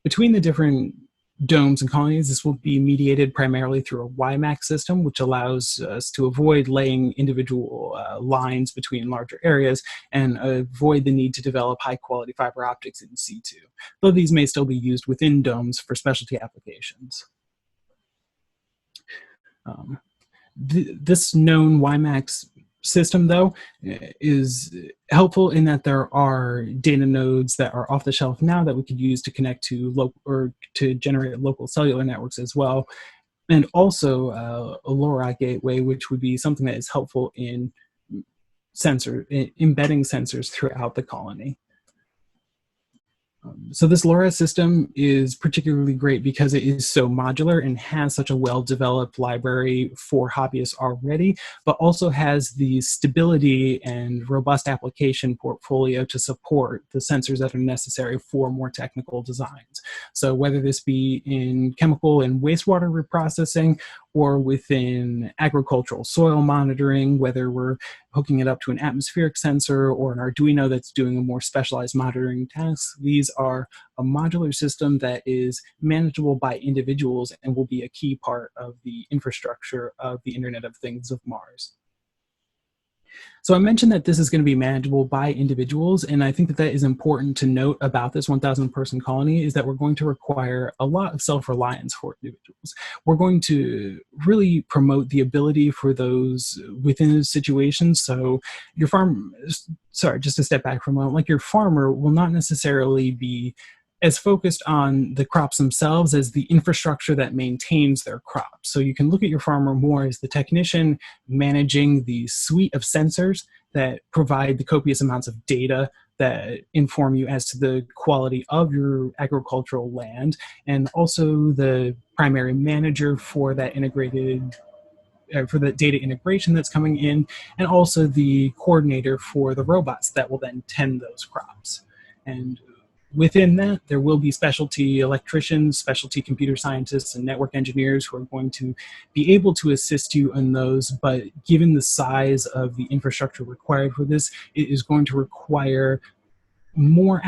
Between the different domes and colonies, this will be mediated primarily through a WiMAX system, which allows us to avoid laying individual lines between larger areas and avoid the need to develop high-quality fiber optics in situ, though these may still be used within domes for specialty applications. This known WiMAX system, though, is helpful in that there are data nodes that are off the shelf now that we could use to connect to local or to generate local cellular networks as well, and also a LoRa gateway, which would be something that is helpful in embedding sensors throughout the colony. So this LoRa system is particularly great because it is so modular and has such a well-developed library for hobbyists already, but also has the stability and robust application portfolio to support the sensors that are necessary for more technical designs. So whether this be in chemical and wastewater reprocessing or within agricultural soil monitoring, whether we're hooking it up to an atmospheric sensor or an Arduino that's doing a more specialized monitoring task, these are a modular system that is manageable by individuals and will be a key part of the infrastructure of the Internet of Things of Mars. So I mentioned that this is going to be manageable by individuals, and I think that that is important to note about this 1,000 person colony is that we're going to require a lot of self-reliance for individuals. We're going to really promote the ability for those within those situations. So your sorry, just to step back for a moment, like your farmer will not necessarily be as focused on the crops themselves as the infrastructure that maintains their crops. So you can look at your farmer more as the technician managing the suite of sensors that provide the copious amounts of data that inform you as to the quality of your agricultural land, and also the primary manager for that for the data integration that's coming in, and also the coordinator for the robots that will then tend those crops. And within that, there will be specialty electricians, specialty computer scientists, and network engineers who are going to be able to assist you in those. But given the size of the infrastructure required for this, it is going to require more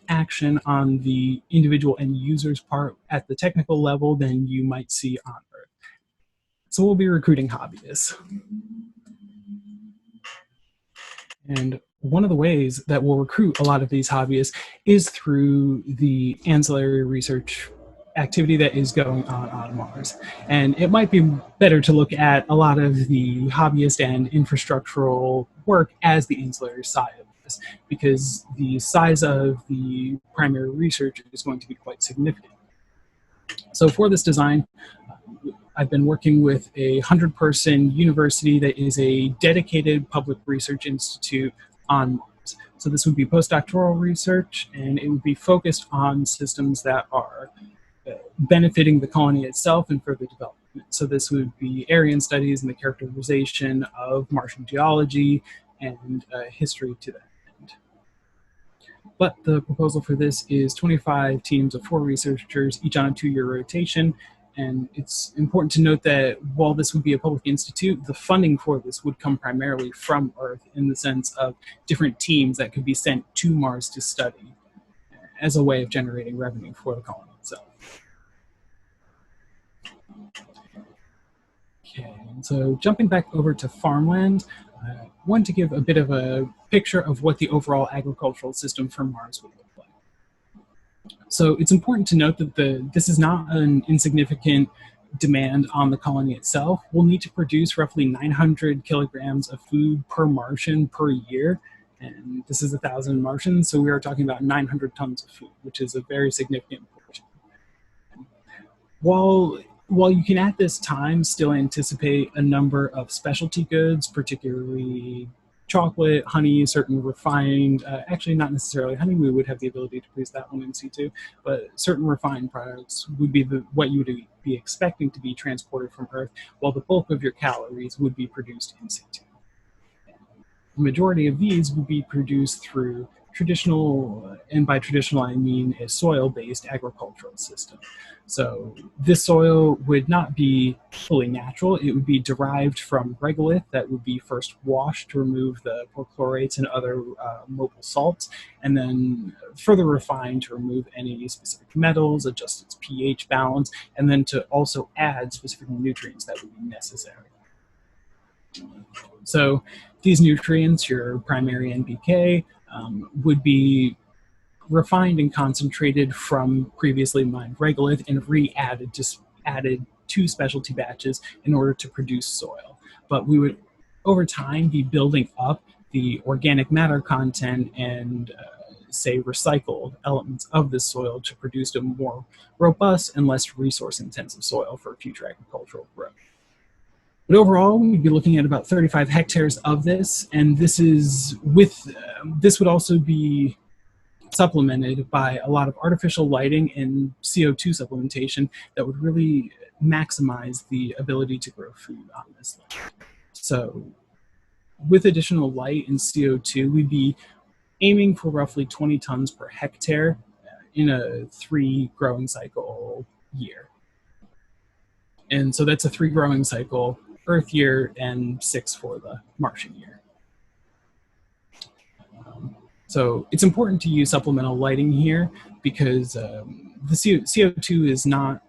action on the individual end user's part at the technical level than you might see on Earth. So we'll be recruiting hobbyists. And one of the ways that we'll recruit a lot of these hobbyists is through the ancillary research activity that is going on Mars. And it might be better to look at a lot of the hobbyist and infrastructural work as the ancillary side of this, because the size of the primary research is going to be quite significant. So for this design, I've been working with a 100-person university that is a dedicated public research institute on Mars. So this would be postdoctoral research, and it would be focused on systems that are benefiting the colony itself and further development. So this would be Aryan studies and the characterization of Martian geology and history to that end. But the proposal for this is 25 teams of 4 researchers, each on a 2-year rotation. And it's important to note that while this would be a public institute, the funding for this would come primarily from Earth in the sense of different teams that could be sent to Mars to study as a way of generating revenue for the colony itself. Okay, so jumping back over to farmland, I wanted to give a bit of a picture of what the overall agricultural system for Mars would look like. So it's important to note that this is not an insignificant demand on the colony itself. We'll need to produce roughly 900 kilograms of food per Martian per year. And this is 1,000 Martians, so we are talking about 900 tons of food, which is a very significant portion. While you can at this time still anticipate a number of specialty goods, particularly chocolate, honey, certain refined, actually not necessarily honey, we would have the ability to produce that one in situ, but certain refined products would be what you would be expecting to be transported from Earth, while the bulk of your calories would be produced in situ. The majority of these would be produced through traditional, and by traditional I mean a soil-based agricultural system. So this soil would not be fully natural. It would be derived from regolith that would be first washed to remove the perchlorates and other mobile salts, and then further refined to remove any specific metals, adjust its pH balance, and then to also add specific nutrients that would be necessary. So these nutrients, your primary NPK, would be refined and concentrated from previously mined regolith and re-added to specialty batches in order to produce soil. But we would, over time, be building up the organic matter content and say recycled elements of this soil to produce a more robust and less resource-intensive soil for future agricultural growth. But overall, we'd be looking at about 35 hectares of this, and this is with this would also be supplemented by a lot of artificial lighting and CO2 supplementation that would really maximize the ability to grow food on this land. So with additional light and CO2, we'd be aiming for roughly 20 tons per hectare in a 3 growing cycle year. And so that's a 3 growing cycle Earth year and 6 for the Martian year. So it's important to use supplemental lighting here because the CO2 is not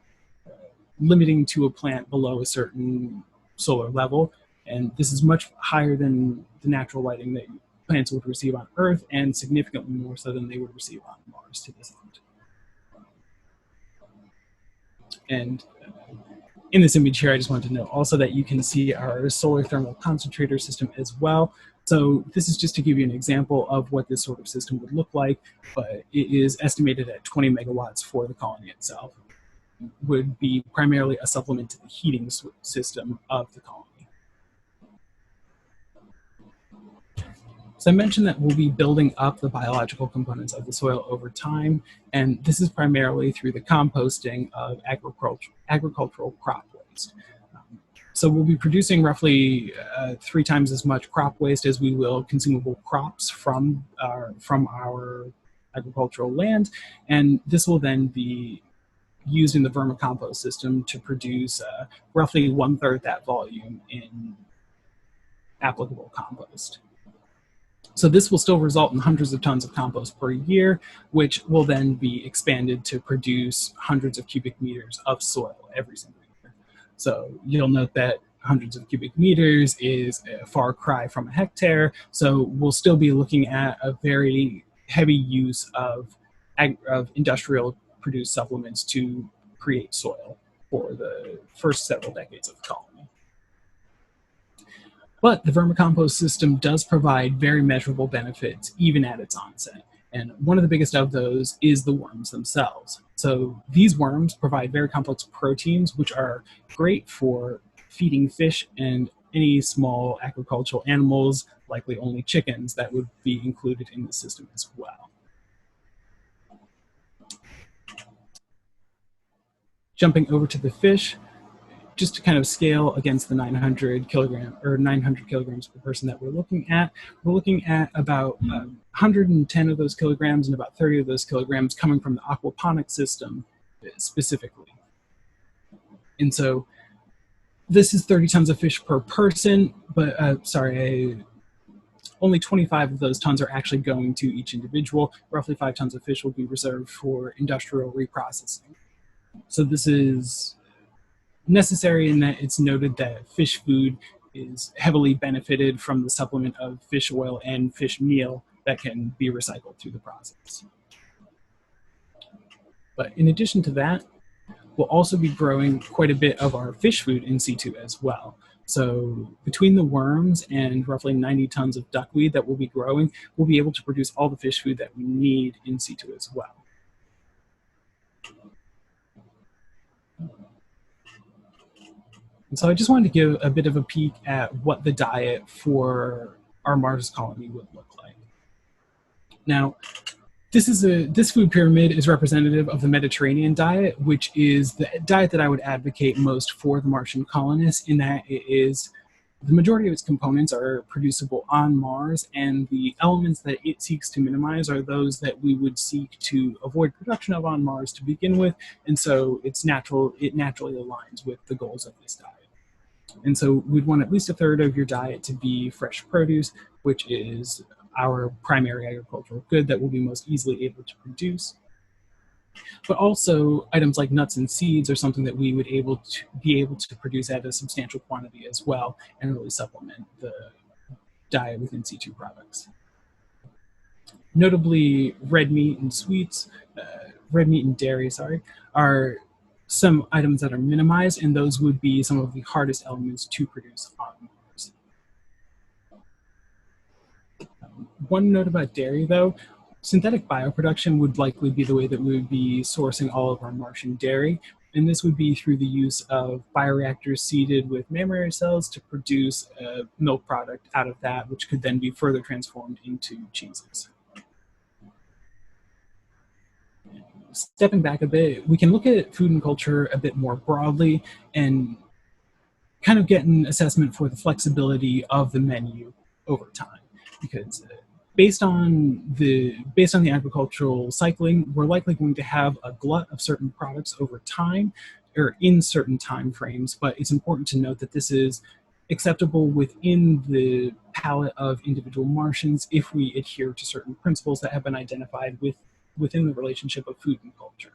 limiting to a plant below a certain solar level, and this is much higher than the natural lighting that plants would receive on Earth, and significantly more so than they would receive on Mars to this end. And in this image here, I just wanted to note also that you can see our solar thermal concentrator system as well. So this is just to give you an example of what this sort of system would look like, but it is estimated at 20 megawatts for the colony itself. It would be primarily a supplement to the heating system of the colony. So I mentioned that we'll be building up the biological components of the soil over time, and this is primarily through the composting of agricultural crop waste. So we'll be producing roughly 3 times as much crop waste as we will consumable crops from our agricultural land, and this will then be used in the vermicompost system to produce roughly 1/3 that volume in applicable compost. So this will still result in hundreds of tons of compost per year, which will then be expanded to produce hundreds of cubic meters of soil every single year. So you'll note that hundreds of cubic meters is a far cry from a hectare, so we'll still be looking at a very heavy use of industrial produced supplements to create soil for the first several decades of the colony. But the vermicompost system does provide very measurable benefits even at its onset. And one of the biggest of those is the worms themselves. So these worms provide very complex proteins, which are great for feeding fish and any small agricultural animals, likely only chickens, that would be included in the system as well. Jumping over to the fish, just to kind of scale against the 900 kilograms per person that we're looking at about 110 of those kilograms and about 30 of those kilograms coming from the aquaponic system specifically. And so this is 30 tons of fish per person, but only 25 of those tons are actually going to each individual. Roughly 5 tons of fish will be reserved for industrial reprocessing. So this is necessary in that it's noted that fish food is heavily benefited from the supplement of fish oil and fish meal that can be recycled through the process. But in addition to that, we'll also be growing quite a bit of our fish food in situ as well. So between the worms and roughly 90 tons of duckweed that we'll be growing, we'll be able to produce all the fish food that we need in situ as well. And so I just wanted to give a bit of a peek at what the diet for our Mars colony would look like. Now, this food pyramid is representative of the Mediterranean diet, which is the diet that I would advocate most for the Martian colonists, in that it is the majority of its components are producible on Mars, and the elements that it seeks to minimize are those that we would seek to avoid production of on Mars to begin with, and so it naturally aligns with the goals of this diet. And so we'd want at least a third of your diet to be fresh produce, which is our primary agricultural good that we'll be most easily able to produce. But also items like nuts and seeds are something that we would be able to produce at a substantial quantity as well, and really supplement the diet with in situ products. Notably, red meat and dairy, are some items that are minimized, and those would be some of the hardest elements to produce on Mars. One note about dairy, though, synthetic bioproduction would likely be the way that we would be sourcing all of our Martian dairy, and this would be through the use of bioreactors seeded with mammary cells to produce a milk product out of that, which could then be further transformed into cheeses. Stepping back a bit, we can look at food and culture a bit more broadly and kind of get an assessment for the flexibility of the menu over time. Because based on the agricultural cycling, we're likely going to have a glut of certain products over time or in certain time frames, but it's important to note that this is acceptable within the palette of individual Martians if we adhere to certain principles that have been identified within the relationship of food and culture.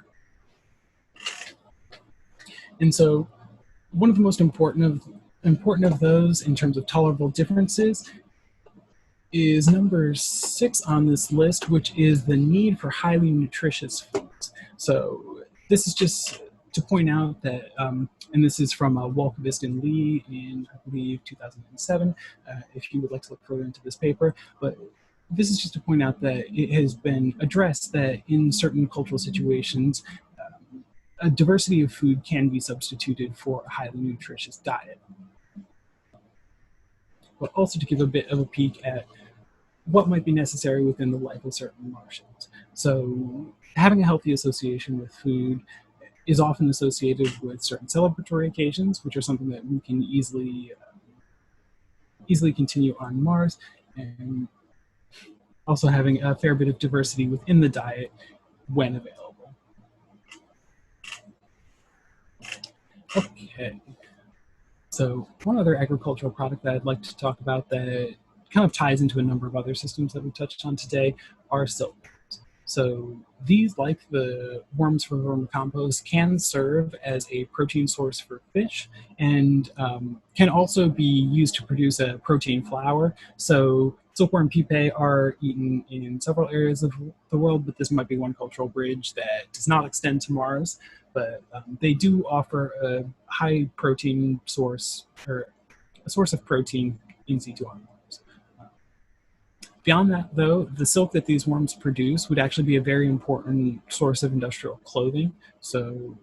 And so one of the most important of those in terms of tolerable differences is number 6 on this list, which is the need for highly nutritious foods. So this is just to point out that, and this is from Walkvist and Lee in, I believe, 2007, if you would like to look further into this paper, but this is just to point out that it has been addressed that in certain cultural situations, a diversity of food can be substituted for a highly nutritious diet. But also to give a bit of a peek at what might be necessary within the life of certain Martians. So having a healthy association with food is often associated with certain celebratory occasions, which are something that we can easily continue on Mars, and also having a fair bit of diversity within the diet when available. Okay, so one other agricultural product that I'd like to talk about that kind of ties into a number of other systems that we touched on today are silkworms. So these, like the worms from vermicompost, can serve as a protein source for fish and can also be used to produce a protein flour. So silkworm pupae are eaten in several areas of the world, but this might be one cultural bridge that does not extend to Mars. But they do offer a high protein source, or a source of protein in situ on Mars. Beyond that, though, the silk that these worms produce would actually be a very important source of industrial clothing. So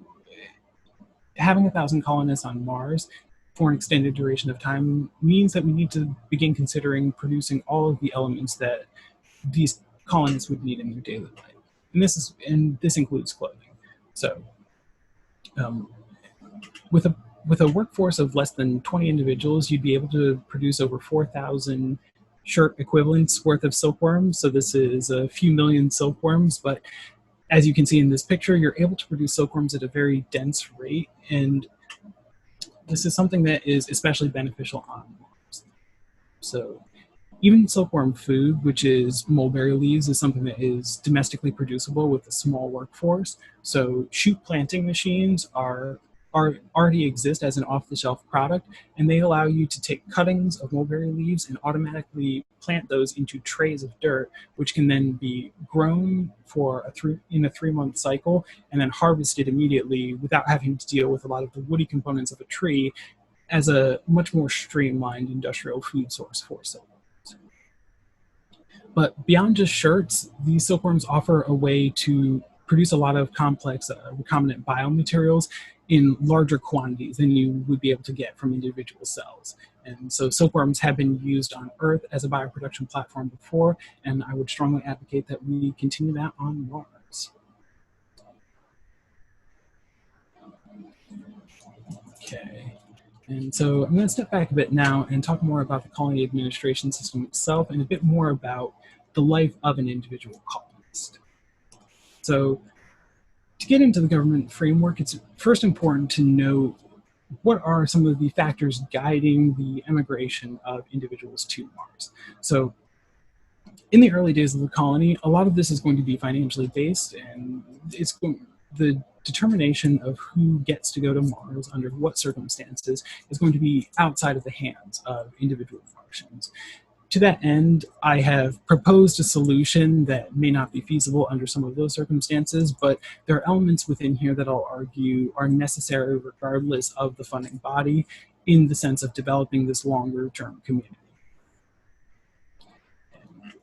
having 1,000 colonists on Mars for an extended duration of time means that we need to begin considering producing all of the elements that these colonists would need in their daily life. And this includes clothing. So with a workforce of less than 20 individuals, you'd be able to produce over 4,000 shirt equivalents worth of silkworms. So this is a few million silkworms, but as you can see in this picture, you're able to produce silkworms at a very dense rate, and this is something that is especially beneficial on Mars. So even silkworm food, which is mulberry leaves, is something that is domestically producible with a small workforce. So shoot planting machines already exist as an off-the-shelf product, and they allow you to take cuttings of mulberry leaves and automatically plant those into trays of dirt, which can then be grown in a 3-month cycle and then harvested immediately without having to deal with a lot of the woody components of a tree, as a much more streamlined industrial food source for silkworms. But beyond just shirts, these silkworms offer a way to produce a lot of complex recombinant biomaterials in larger quantities than you would be able to get from individual cells. And so silkworms have been used on Earth as a bioproduction platform before, and I would strongly advocate that we continue that on Mars. Okay. And so I'm going to step back a bit now and talk more about the colony administration system itself and a bit more about the life of an individual colonist. So to get into the government framework, it's first important to know what are some of the factors guiding the emigration of individuals to Mars. So in the early days of the colony, a lot of this is going to be financially based, and the determination of who gets to go to Mars under what circumstances is going to be outside of the hands of individual Martians. To that end, I have proposed a solution that may not be feasible under some of those circumstances, but there are elements within here that I'll argue are necessary regardless of the funding body in the sense of developing this longer term community.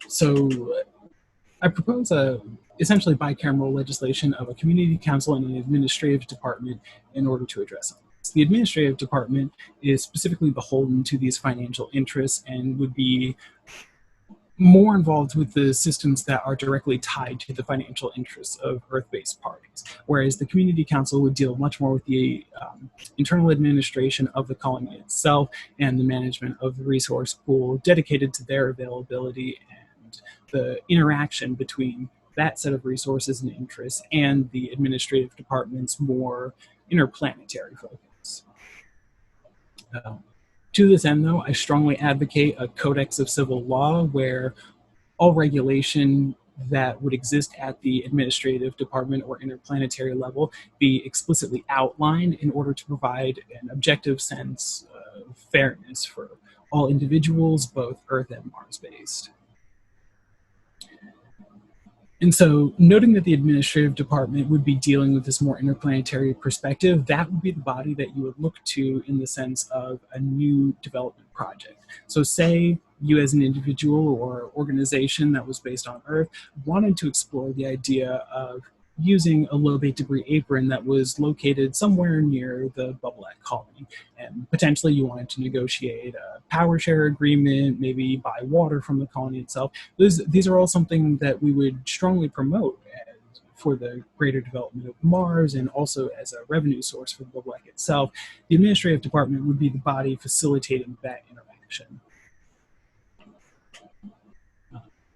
So I propose a essentially bicameral legislation of a community council and an administrative department in order to address it. The administrative department is specifically beholden to these financial interests and would be more involved with the systems that are directly tied to the financial interests of Earth-based parties, whereas the community council would deal much more with the internal administration of the colony itself and the management of the resource pool dedicated to their availability and the interaction between that set of resources and interests and the administrative department's more interplanetary focus. To this end, though, I strongly advocate a codex of civil law where all regulation that would exist at the administrative department or interplanetary level be explicitly outlined in order to provide an objective sense of fairness for all individuals, both Earth and Mars-based. And so, noting that the administrative department would be dealing with this more interplanetary perspective, that would be the body that you would look to in the sense of a new development project. So say you as an individual or organization that was based on Earth wanted to explore the idea of using a low-bait debris apron that was located somewhere near the Bubolaq colony. And potentially you wanted to negotiate a power share agreement, maybe buy water from the colony itself. These are all something that we would strongly promote for the greater development of Mars and also as a revenue source for the Bubolaq itself. The administrative department would be the body facilitating that interaction.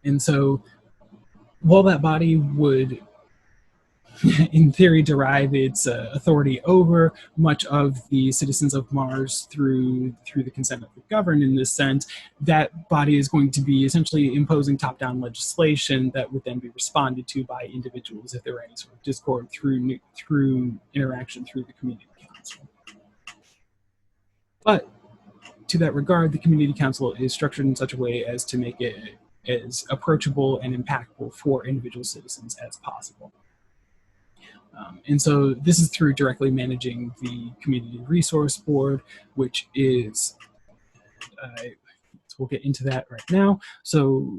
And so while that body would in theory derive its authority over much of the citizens of Mars through the consent of the governed in this sense, that body is going to be essentially imposing top-down legislation that would then be responded to by individuals if there were any sort of discord through interaction through the community council. But to that regard, the community council is structured in such a way as to make it as approachable and impactful for individual citizens as possible. And so this is through directly managing the Community Resource Board, which is, so we'll get into that right now. So